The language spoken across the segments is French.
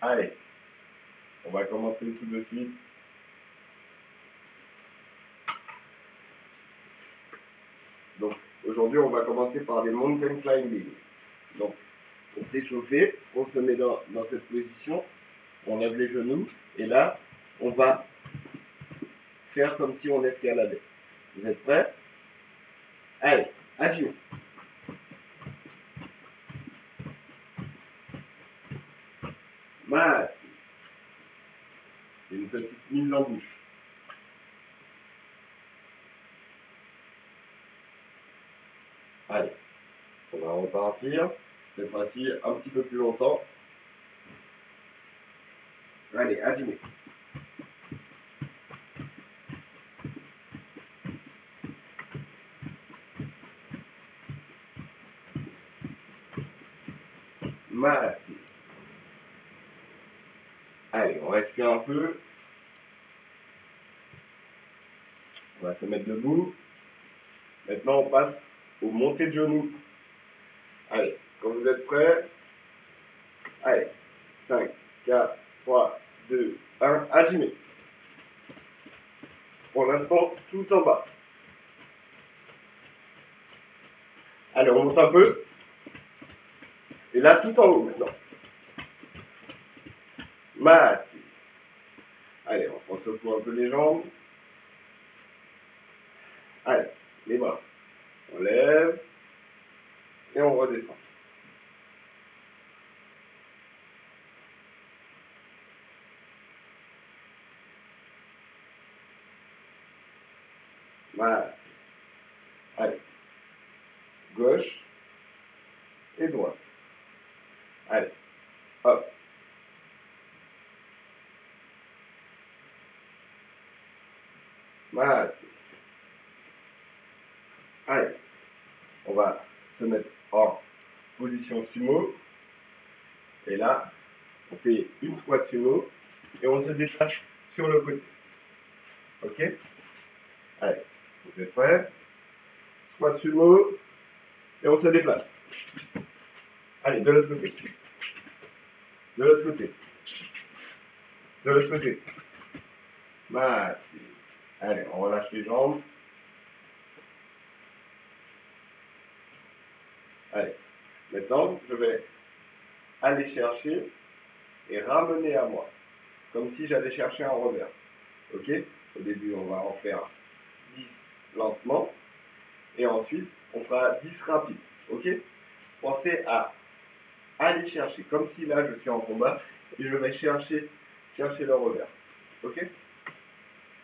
Allez, on va commencer tout de suite. Donc, aujourd'hui, on va commencer par des mountain climbing. Donc, pour s'échauffer, on se met dans cette position, on lève les genoux, et là, on va faire comme si on escaladait. Vous êtes prêts? Allez, adieu. Mat. Une petite mise en bouche. Allez, on va repartir. Cette fois-ci, un petit peu plus longtemps. Allez, adieu. Mat. Allez, on respire un peu. On va se mettre debout. Maintenant, on passe aux montées de genoux. Allez, quand vous êtes prêts, allez, 5, 4, 3, 2, 1, adieu. Pour l'instant, tout en bas. Allez, on monte un peu. Et là, tout en haut maintenant. Mat. Allez, on secoue un peu les jambes. Allez, les bras. On lève. Et on redescend. Mat. Allez. Gauche et droite. Allez. Hop. Mat. Allez. On va se mettre en position sumo. Et là, on fait une squat sumo. Et on se déplace sur le côté. Ok? Allez. Vous êtes prêts? Squat sumo. Et on se déplace. Allez, de l'autre côté. De l'autre côté. De l'autre côté. Mat. Allez, on relâche les jambes. Allez. Maintenant, je vais aller chercher et ramener à moi. Comme si j'allais chercher un revers. Ok? Au début, on va en faire 10 lentement. Et ensuite, on fera 10 rapides. Ok? Pensez à aller chercher. Comme si là, je suis en combat. Et je vais chercher le revers. Ok?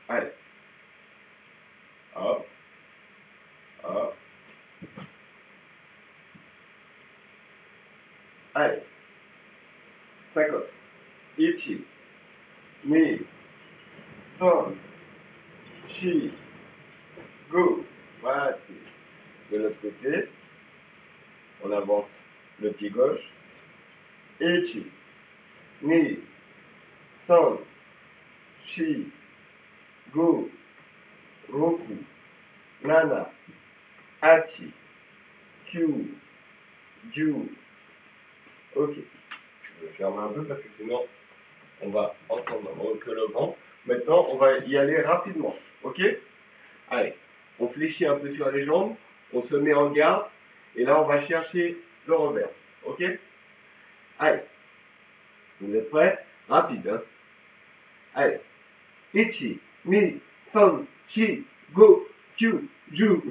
Allez. Hop. Hop. Allez. 50. Ichi. Mi. Son. Shi. Go. Mati. De l'autre côté, on avance le pied gauche. Ichi. Ni. Son. Shi. Go. Roku. Nana. Hachi. Kyu. Ju. Ok. Je vais fermer un peu parce que sinon on va entendre que le vent. Maintenant, on va y aller rapidement. Ok? Allez, on fléchit un peu sur les jambes, on se met en garde, et là, on va chercher le revers. Ok? Allez, vous êtes prêts? Rapide, hein? Allez, ichi, mi, son, shi, go, kyu, ju.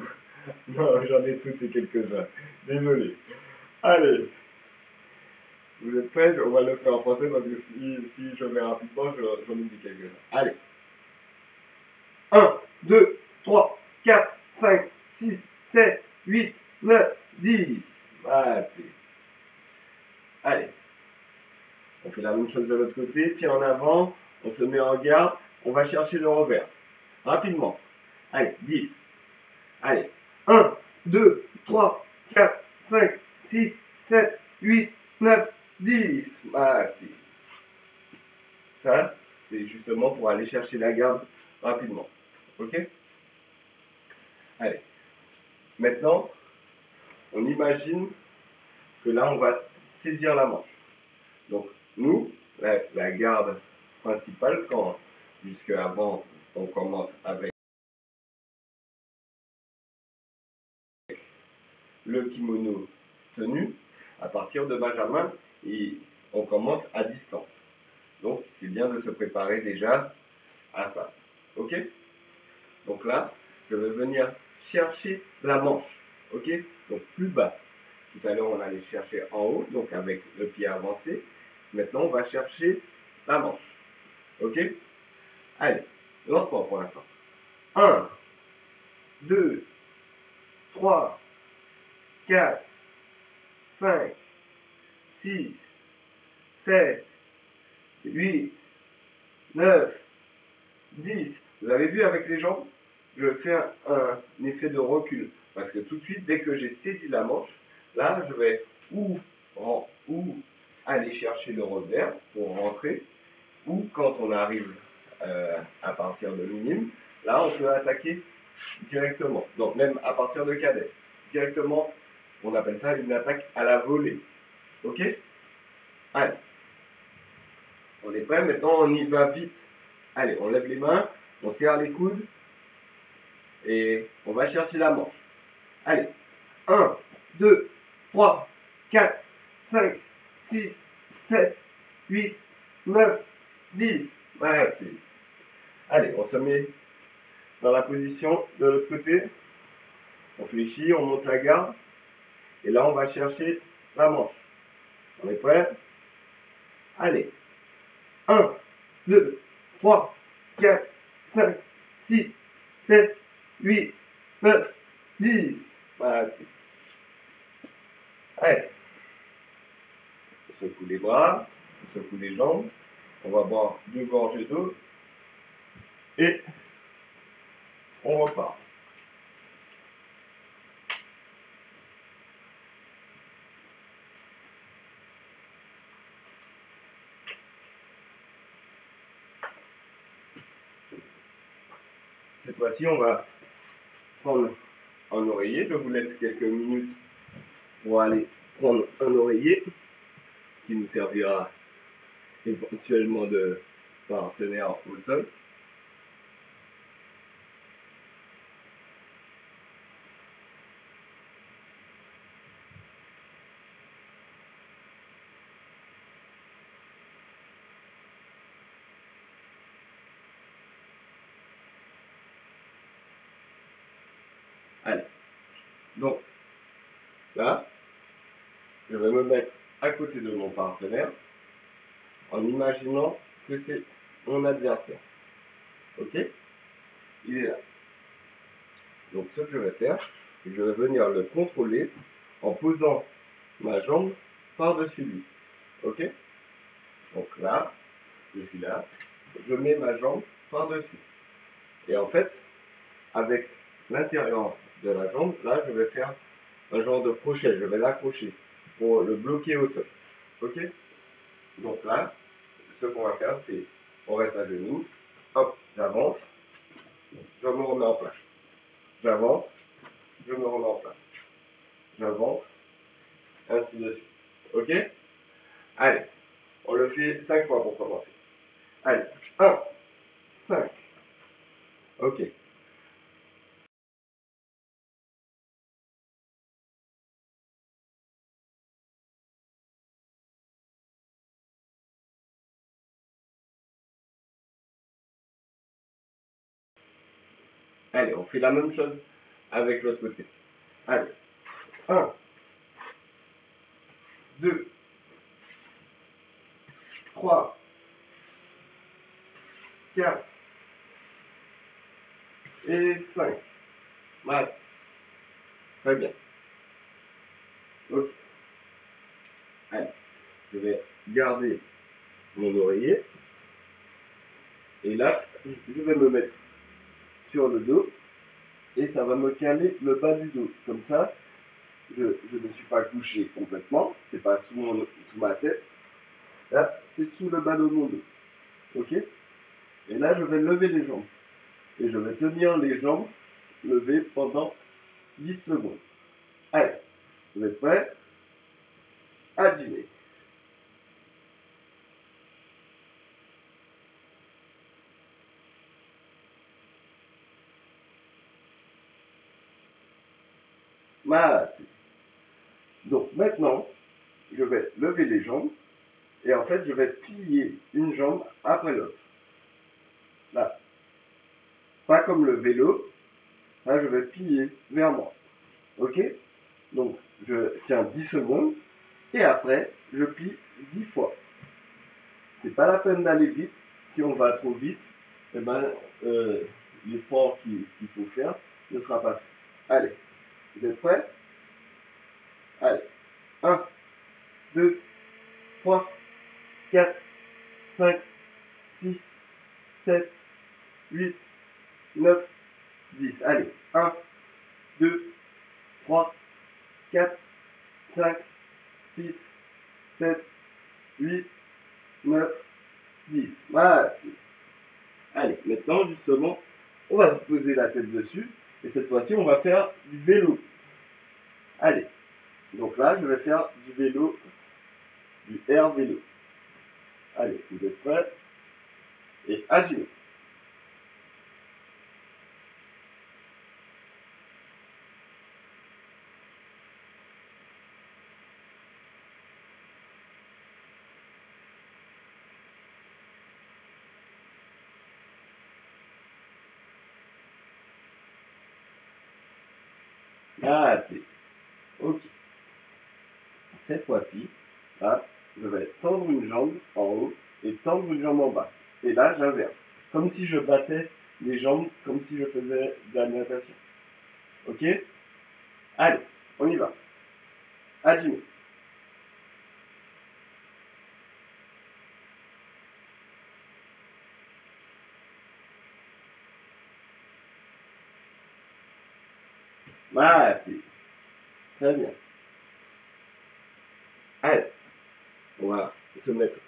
Non, j'en ai sauté quelques-uns. Désolé. Allez. Vous êtes prêts? On va le faire en français parce que si je vais rapidement, j'en oublie quelques-uns. Allez. 1, 2, 3, 4, 5, 6, 7, 8, 9, 10. Allez. On fait la même chose de l'autre côté. Pied en avant. On se met en garde. On va chercher le revers. Rapidement. Allez, 10. Allez. 1, 2, 3, 4, 5, 6, 7, 8, 9, 10. Ça, c'est justement pour aller chercher la garde rapidement. Ok? Allez. Maintenant, on imagine que là, on va saisir la manche. Donc, nous, la garde principale quand, puisque avant, on commence avec le kimono tenu. À partir de Benjamin, on commence à distance. Donc, c'est bien de se préparer déjà à ça. Ok? Donc là, je vais venir chercher la manche. Ok? Donc, plus bas. Tout à l'heure, on allait chercher en haut, donc avec le pied avancé. Maintenant, on va chercher la manche. Ok? Allez, lentement pour l'instant. 1, 2, 3, 4, 5, 6, 7, 8, 9, 10. Vous avez vu avec les jambes? Je fais un effet de recul. Parce que tout de suite, dès que j'ai saisi la manche, là, je vais ou aller chercher le revers pour rentrer, ou quand on arrive à partir de minime, là, on peut attaquer directement. Donc, même à partir de cadet. Directement, on appelle ça une attaque à la volée. Ok? Allez. On est prêt? Maintenant, on y va vite. Allez, on lève les mains, on serre les coudes et on va chercher la manche. Allez. 1, 2, 3, 4, 5, 6, 7, 8, 9, 10. Ouais, allez, on se met dans la position de l'autre côté. On fléchit, on monte la garde. Et là, on va chercher la manche. On est prêt? Allez. 1, 2, 3, 4, 5, 6, 7, 8, 9, 10. Voilà. Allez. On secoue les bras, on secoue les jambes. On va boire 2 gorgées d'eau. Et on repart. Cette fois-ci, on va prendre un oreiller. Je vous laisse quelques minutes pour aller prendre un oreiller qui nous servira éventuellement de partenaire au sol. Allez. Donc, là, je vais me mettre à côté de mon partenaire en imaginant que c'est mon adversaire. Ok? Il est là. Donc, ce que je vais faire, c'est que je vais venir le contrôler en posant ma jambe par-dessus lui. Ok? Donc là, je suis là, je mets ma jambe par-dessus. Et en fait, avec l'intérieur de la jambe, là, je vais faire un genre de crochet. Je vais l'accrocher pour le bloquer au sol. Ok? Donc là, ce qu'on va faire, c'est on reste à genoux. Hop, j'avance. Je me remets en place. J'avance. Je me remets en place. J'avance. Ainsi de suite. Ok? Allez, on le fait 5 fois pour commencer. Allez, 1, 5. Ok. Allez, on fait la même chose avec l'autre côté. Allez, 1, 2, 3, 4 et 5. Voilà. Très bien. Ok. Allez, je vais garder mon oreiller. Et là, je vais me mettre sur le dos. Et ça va me caler le bas du dos. Comme ça, je ne suis pas couché complètement. C'est pas sous ma tête. Là, c'est sous le bas de mon dos. Ok? Et là, je vais lever les jambes. Et je vais tenir les jambes levées pendant 10 secondes. Allez, vous êtes prêts? À dîner. Mat. Donc maintenant, je vais lever les jambes et en fait, je vais plier une jambe après l'autre. Là. Pas comme le vélo. Là, je vais plier vers moi. Ok? Donc, je tiens 10 secondes et après, je plie 10 fois. C'est pas la peine d'aller vite. Si on va trop vite, eh ben, l'effort qu'il faut faire ne sera pas fait. Allez, vous êtes prêts? Allez, 1, 2, 3, 4, 5, 6, 7, 8, 9, 10. Allez, 1, 2, 3, 4, 5, 6, 7, 8, 9, 10. Voilà. Allez, maintenant, justement, on va poser la tête dessus. Et cette fois-ci, on va faire du vélo. Allez. Donc là, je vais faire du vélo, du air vélo. Allez, vous êtes prêts? Et agilez. Arrêtez. Ok. Cette fois-ci, là, je vais tendre une jambe en haut et tendre une jambe en bas. Et là, j'inverse. Comme si je battais les jambes, comme si je faisais de la natation. Ok? Allez, on y va. Agilez. Arrêtez. Très bien. Allez, on va se mettre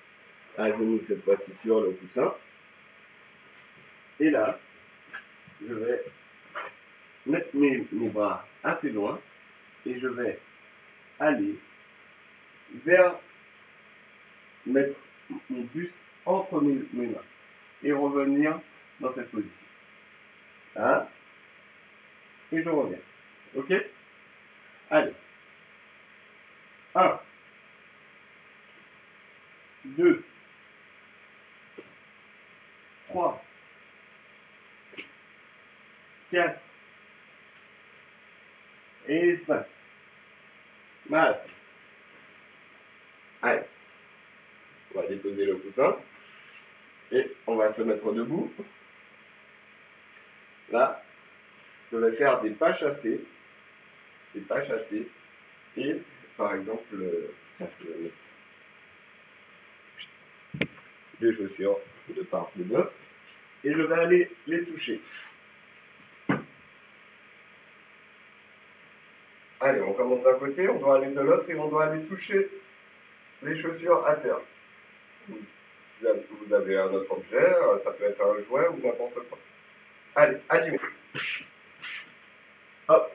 à genoux cette fois-ci sur le coussin. Et là, je vais mettre mes bras assez loin et je vais aller vers mettre mon buste entre mes mains et revenir dans cette position. Hein? Et je reviens. Ok? Allez. 1, 2, 3, 4 et 5. Mal. Allez. On va déposer le coussin. Et on va se mettre debout. Là, je vais faire des pas chassés. Des pas chassés. Et, par exemple, tiens, je vais mettre les chaussures de part et d'autre. Et je vais aller les toucher. Allez, on commence d'un côté, on doit aller de l'autre et on doit aller toucher les chaussures à terre. Si vous avez un autre objet, ça peut être un jouet ou n'importe quoi. Allez, agis. Hop.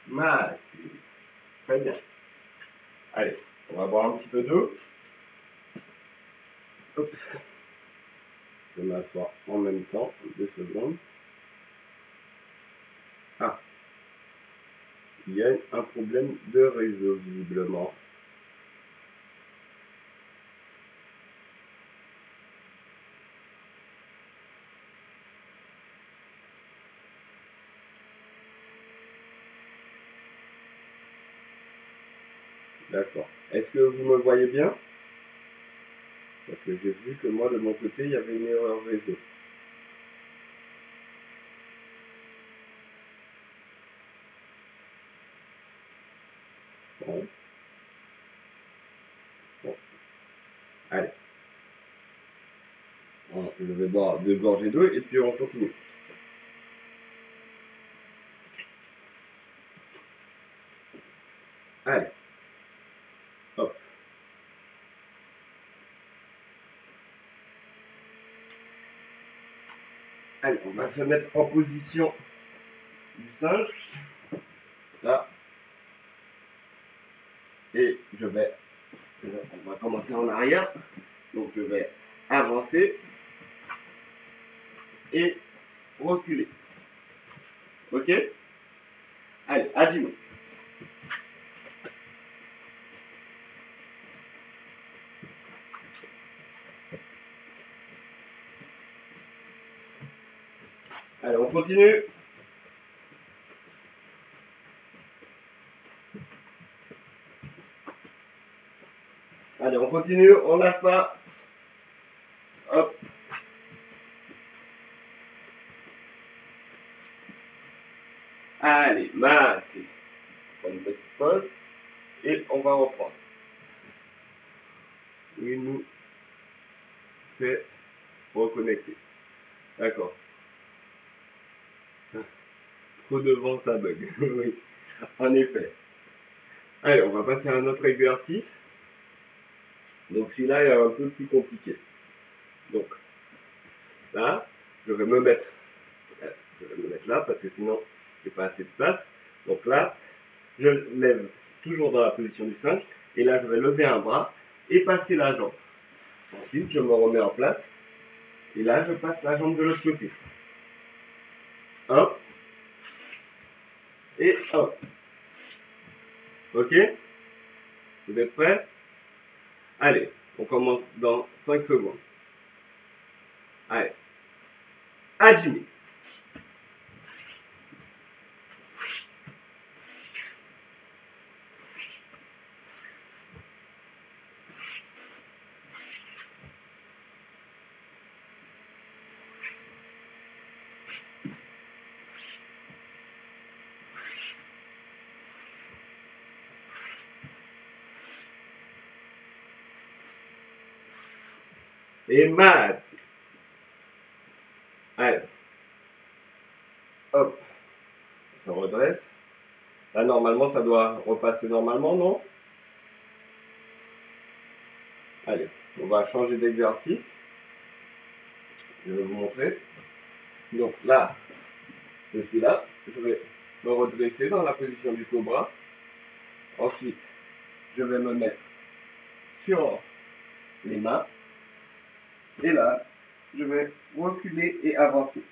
Mal. Très bien. Allez, on va boire un petit peu d'eau. Hop. Je vais m'asseoir en même temps, 2 secondes. Ah, il y a un problème de réseau visiblement. D'accord. Est-ce que vous me voyez bien? Parce que j'ai vu que moi, de mon côté, il y avait une erreur réseau. Bon. Bon. Allez. Je vais boire 2 gorgées d'eau et puis on continue. Allez. Hop. Allez, on va se mettre en position du singe. Là. va commencer en arrière. Donc je vais avancer et reculer. Ok? Allez, Hajime. Allez, on continue. Allez, on continue, on lâche pas. Hop. Allez, Mati. On prend une petite pause et on va reprendre. Il nous fait reconnecter. D'accord. Trop devant, ça bug. Oui, en effet. Allez, on va passer à un autre exercice. Donc celui-là est un peu plus compliqué. Donc là, je vais me mettre là parce que sinon j'ai pas assez de place. Donc là, je lève toujours dans la position du 5 et là je vais lever un bras et passer la jambe. Ensuite, je me remets en place et là je passe la jambe de l'autre côté. Hop et hop. Ok? Vous êtes prêts? Allez, on commence dans 5 secondes. Allez. Hajime. Et mat. Allez. Hop. On se redresse. Là, normalement, ça doit repasser normalement, non? Allez, on va changer d'exercice. Je vais vous montrer. Donc là, je suis là. Je vais me redresser dans la position du cobra. Ensuite, je vais me mettre sur les mains. Et là, je vais reculer et avancer.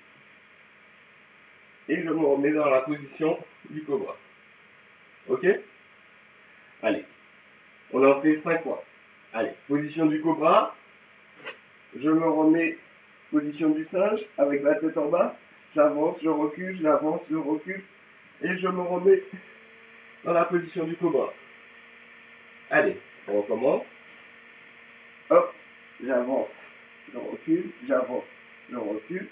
Et je me remets dans la position du cobra. Ok? Allez, on en fait 5 fois. Allez, position du cobra. Je me remets position du singe avec la tête en bas. J'avance, je recule, j'avance, je recule. Et je me remets dans la position du cobra. Allez, on recommence. Hop, j'avance, je recule, j'avance, je recule.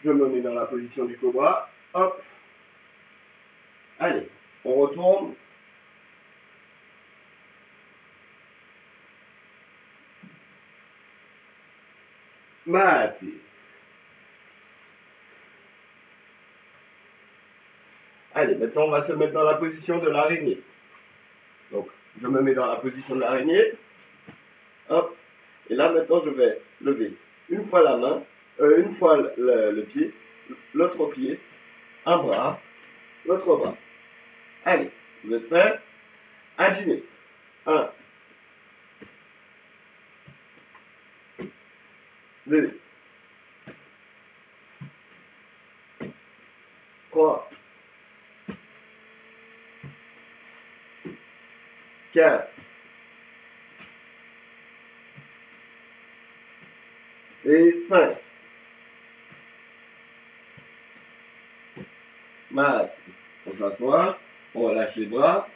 Je me mets dans la position du cobra. Hop. Allez, on retourne. Mati. Allez, maintenant on va se mettre dans la position de l'araignée. Donc, je me mets dans la position de l'araignée. Hop. Et là, maintenant, je vais lever une fois la main, une fois le pied, l'autre pied, un bras, l'autre bras. Allez, vous êtes prêts? Hajime. 1, 2, 3, 4, et 5. Mat. On s'assoit, on relâche les bras.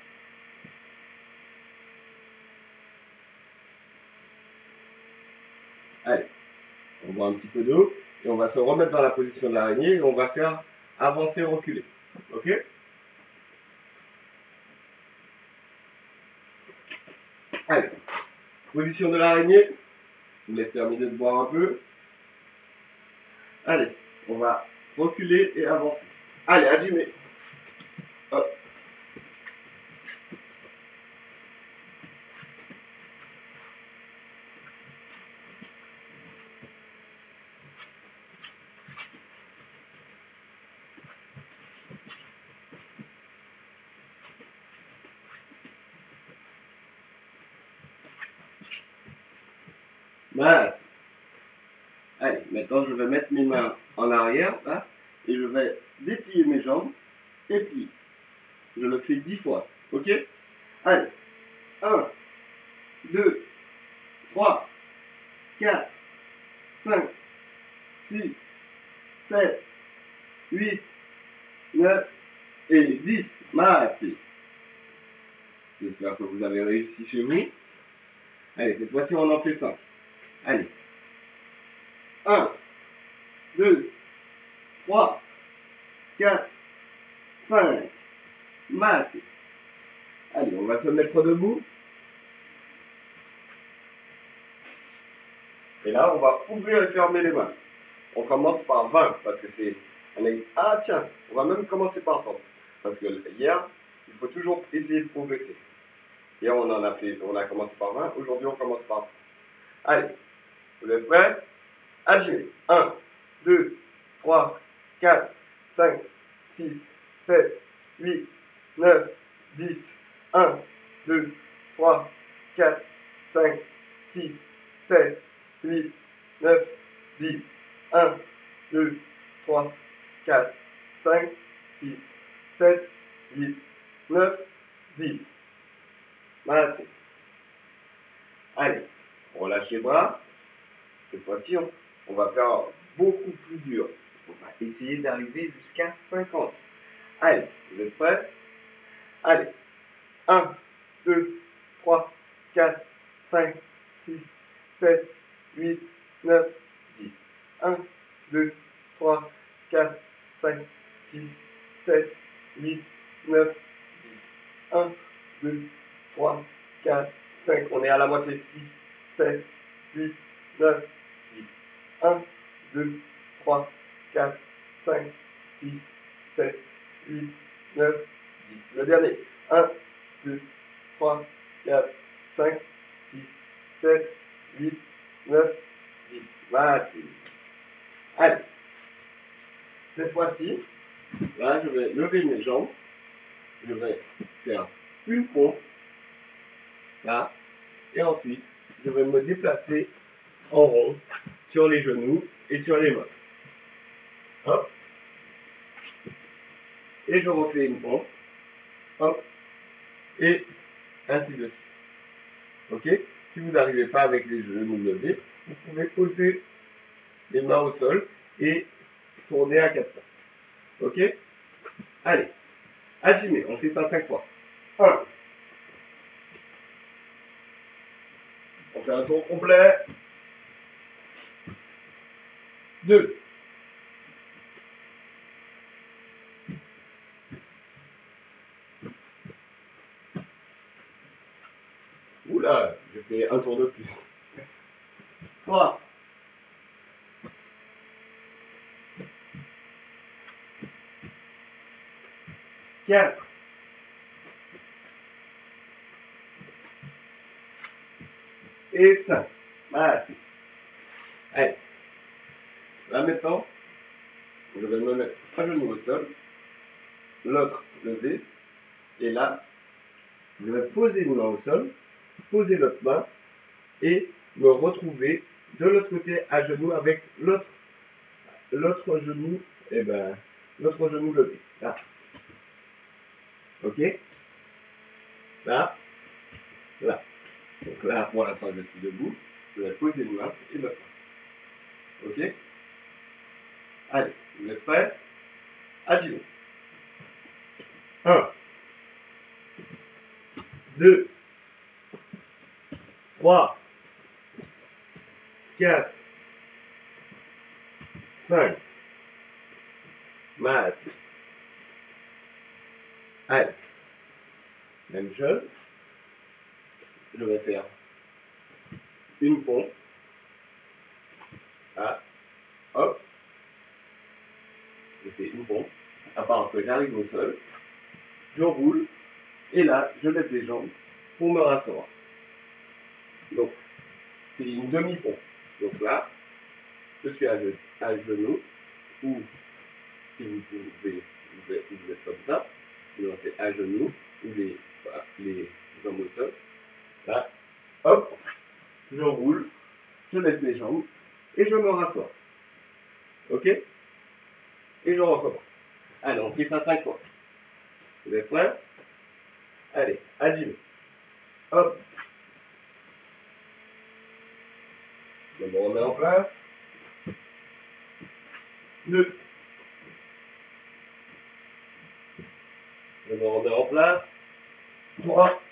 Allez, on boit un petit peu d'eau et on va se remettre dans la position de l'araignée et on va faire avancer, reculer. Ok? Allez, position de l'araignée. Je vous laisse terminer de boire un peu. Allez, on va reculer et avancer. Allez, Hajime. Hop. Voilà. Allez, maintenant je vais mettre mes mains en arrière, là, et je vais déplier mes jambes et plier. Je le fais 10 fois, ok? Allez, 1, 2, 3, 4, 5, 6, 7, 8, 9 et 10. Matez. J'espère que vous avez réussi chez vous. Allez, cette fois-ci, on en fait 5. Allez. 1, 2, 3, 4, 5. Matez. Allez, on va se mettre debout. Et là, on va ouvrir et fermer les mains. On commence par 20 parce que c'est... Ah tiens, on va même commencer par 30. Parce que hier, il faut toujours essayer de progresser. Hier, on a commencé par 20. Aujourd'hui, on commence par 30. Allez, vous êtes prêts? Agilez. 1, 2, 3, 4, 5, 6, 7, 8, 9, 10. 1, 2, 3, 4, 5, 6, 7, 8, 9, 10. 1, 2, 3, 4, 5, 6, 7, 8, 9, 10. Matez. Allez, relâchez les bras. Cette fois-ci, on va faire beaucoup plus dur. On va essayer d'arriver jusqu'à 50. Allez, vous êtes prêts? Allez, 1, 2, 3, 4, 5, 6, 7, 8, 9, 10. 1, 2, 3, 4, 5, 6, 7, 8, 9, 10. 1, 2, 3, 4, 5. On est à la moitié. 6, 7, 8, 9, 10. 1, 2, 3, 4, 5, 6, 7, 8, 9, 10. Le dernier. 1, 2, 3, 4, 5, 6, 7, 8, 9, 10. Matez. Allez. Cette fois-ci, là, je vais lever mes jambes. Je vais faire une pompe. Là. Et ensuite, je vais me déplacer en rond sur les genoux et sur les mains. Hop. Et je refais une pompe. Hop. Et ainsi de suite. Ok? Si vous n'arrivez pas avec les genoux levés, vous pouvez poser les mains au sol et tourner à 4 pattes. Ok? Allez. Hajime, on fait ça 5 fois. 1. On fait un tour complet. 2. 'Oula, j'ai fait un tour de plus. 3. 4. Et 5. Matez. Allez. Là maintenant, je vais me mettre un genou au sol, l'autre levé, et là, je vais poser une main au sol, poser l'autre main, et me retrouver de l'autre côté à genoux avec l'autre genou, l'autre genou levé. Là. Ok? Là. Là. Donc là, pour l'instant, je suis debout. Je vais poser une main et l'autre main. Ok? Allez, vous êtes prêts? Agilez. 1, 2, 3, 4, 5. Matez. Allez. Même chose. Je vais faire une pompe. Là. Hop. Je fais une pompe. À part que j'arrive au sol. Je roule. Et là, je lève les jambes pour me rasseoir. Donc, c'est une demi-pompe. Donc là, je suis à genoux. Ou, si vous pouvez, vous êtes comme ça. Sinon, c'est à genoux. Ou les jambes au sol. Là, hop, je roule je lève mes jambes et je me rassois. Ok? Et je recommence. Allez, on fait ça 5 fois. Vous êtes prêts? Allez, à Jimmy. Hop. Je me remets en place. 2. Je me remets en place. 3.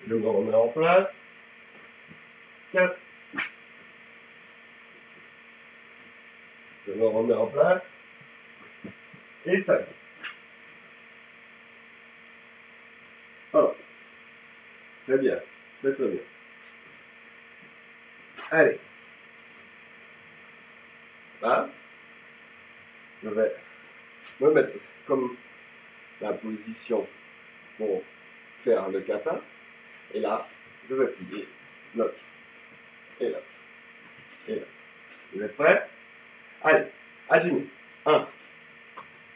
Je me remets en place. 4. Je me remets en place. Et 5. Hop. Très bien. Très très bien. Allez. Là, je vais me mettre comme la position pour faire le kata. Et là, je vais plier l'autre. Et là. Et là. Vous êtes prêts? Allez, à Jimmy. 1,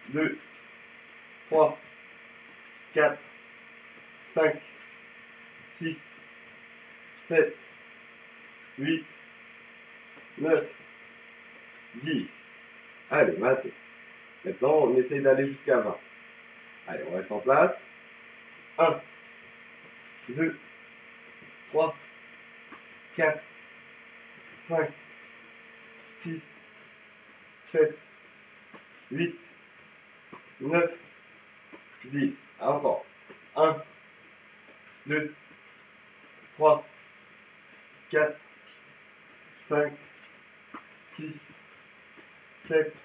2, 3, 4, 5, 6, 7, 8, 9, 10. Allez, matez. Maintenant, on essaye d'aller jusqu'à 20. Allez, on reste en place. 1, 2, 3, 4, 5, 6, 7, 8, 9, 10. Encore. 1, 2, 3, 4, 5, 6, 7,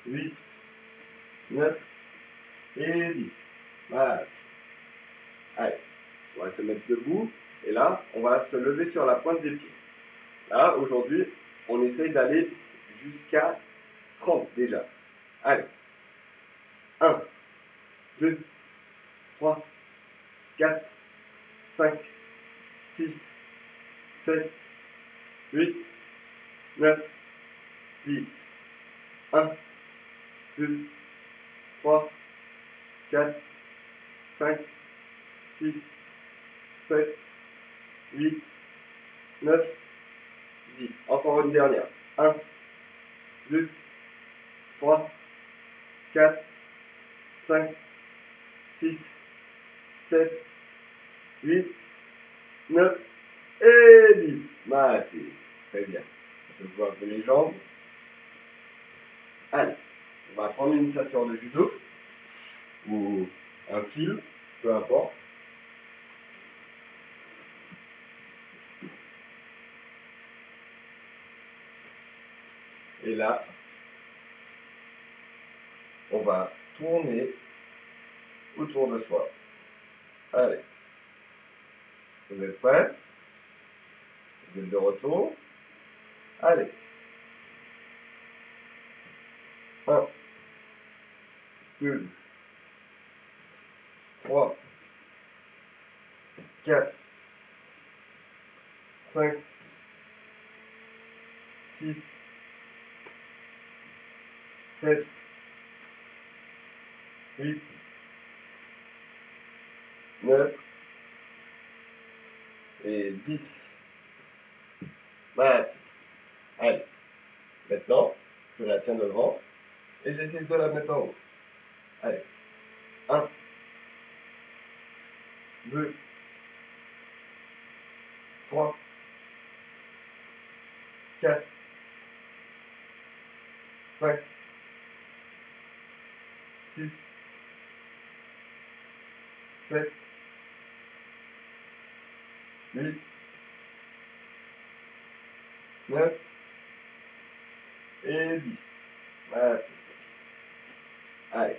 8, 9 et 10. Voilà. Allez, on va se mettre debout. Et là, on va se lever sur la pointe des pieds. Là, aujourd'hui, on essaye d'aller jusqu'à 30 déjà. Allez. 1, 2, 3, 4, 5, 6, 7, 8, 9, 10. 1, 2, 3, 4, 5, 6, 7, 8, 9, 10. Encore une dernière. 1, 2, 3, 4, 5, 6, 7, 8, 9 et 10. Matez. Très bien. On se voit un peu les jambes. Allez, on va prendre une ceinture de judo ou un fil, peu importe. Et là, on va tourner autour de soi. Allez. Vous êtes prêts? Vous êtes de retour? Allez. 1, 2, 3, 4, 5, 6, 7, 8, 9 et 10. Magnifique. Allez. Maintenant, je la tiens devant et j'essaie de la mettre en haut. Allez. 1, 2, 3, 4, 5, 6, 7, 8, 9 et 10. Magnifique. Allez.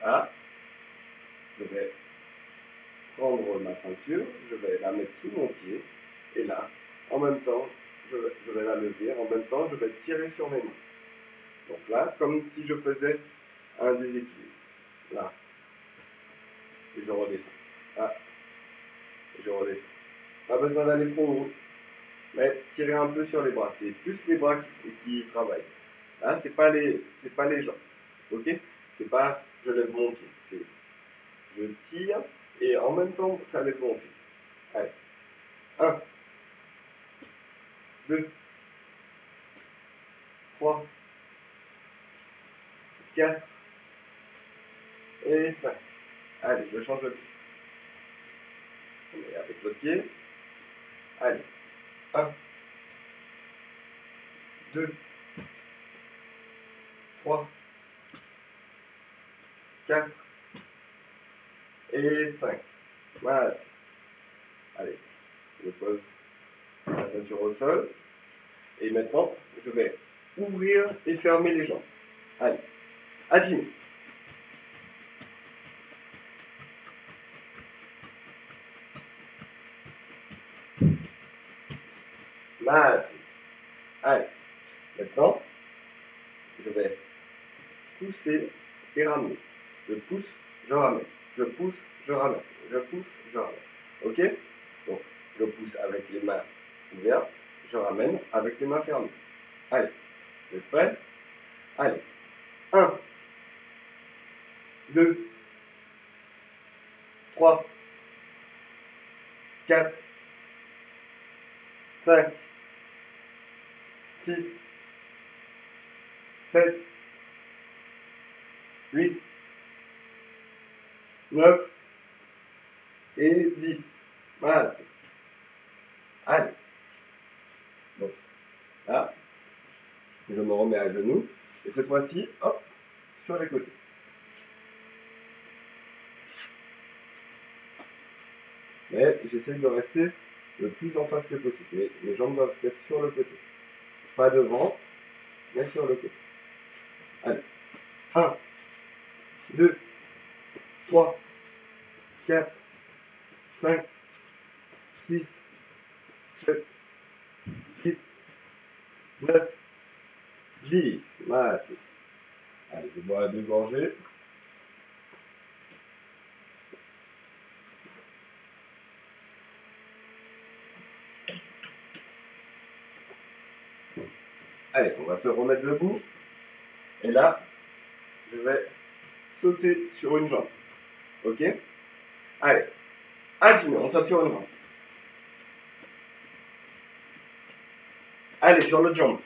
Là, je vais prendre ma ceinture, je vais la mettre sous mon pied, et là, en même temps, je vais la lever, en même temps, je vais tirer sur mes mains. Donc là, comme si je faisais un déséquilibre. Là. Et je redescends. Là. Et je redescends. Pas besoin d'aller trop haut, mais tirer un peu sur les bras. C'est plus les bras qui travaillent. Là, c'est pas les jambes. Ok? C'est pas je lève mon pied. C'est je tire et en même temps, ça lève mon pied. Allez. 1, 2, 3, 4 et 5. Allez, je change de pied. On est avec l'autre pied. Allez. 1, 2, 3, 4 et 5. Voilà. Allez, je pose la ceinture au sol. Et maintenant, je vais ouvrir et fermer les jambes. Allez, à 10 minutes. Mat. Allez, maintenant, je vais pousser et ramener. Je pousse, je ramène. Je pousse, je ramène. Je pousse, je ramène. Ok? Donc, je pousse avec les mains ouvertes. Je ramène avec les mains fermées. Allez, vous êtes prêts? Allez. 1, 2, 3, 4, 5, 6, 7, 8, 9 et 10. Voilà. Allez. Donc, là, je me remets à genoux. Et cette fois-ci, hop, sur les côtés. Mais j'essaie de rester le plus en face que possible. Mais les jambes doivent être sur le côté. Pas devant, mais sur le côté. Allez. 1, 2, 3, 4, 5, 6, 7, 8, 9, 10. Voilà. Allez, je bois 2 gorgées. Allez, on va se remettre debout. Et là, je vais sauter sur une jambe. Ok? Allez. Assume, on saute sur une jambe. Allez, sur l'autre jambe.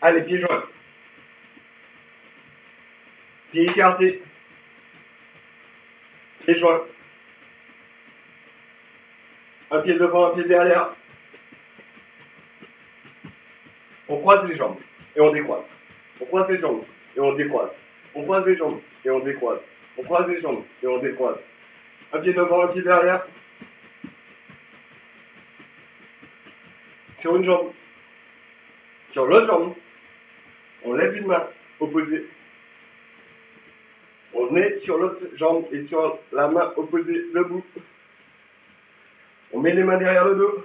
Allez, pieds joints. Pieds écartés. Pieds joints. Un pied devant, un pied derrière. On croise les jambes et on décroise. On croise les jambes et on décroise. On croise les jambes et on décroise. On croise les jambes et on décroise. Un pied devant, un pied derrière. Sur une jambe. Sur l'autre jambe. On lève une main opposée. On est sur l'autre jambe et sur la main opposée debout. On met les mains derrière le dos.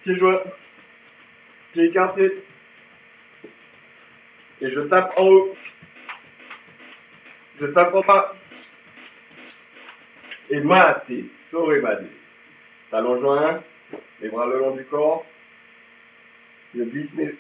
Pieds joints. Pieds écartés. Et je tape en haut. Je tape en bas. Et maté, sorémadé. Talons joints, les bras le long du corps. Je glisse mes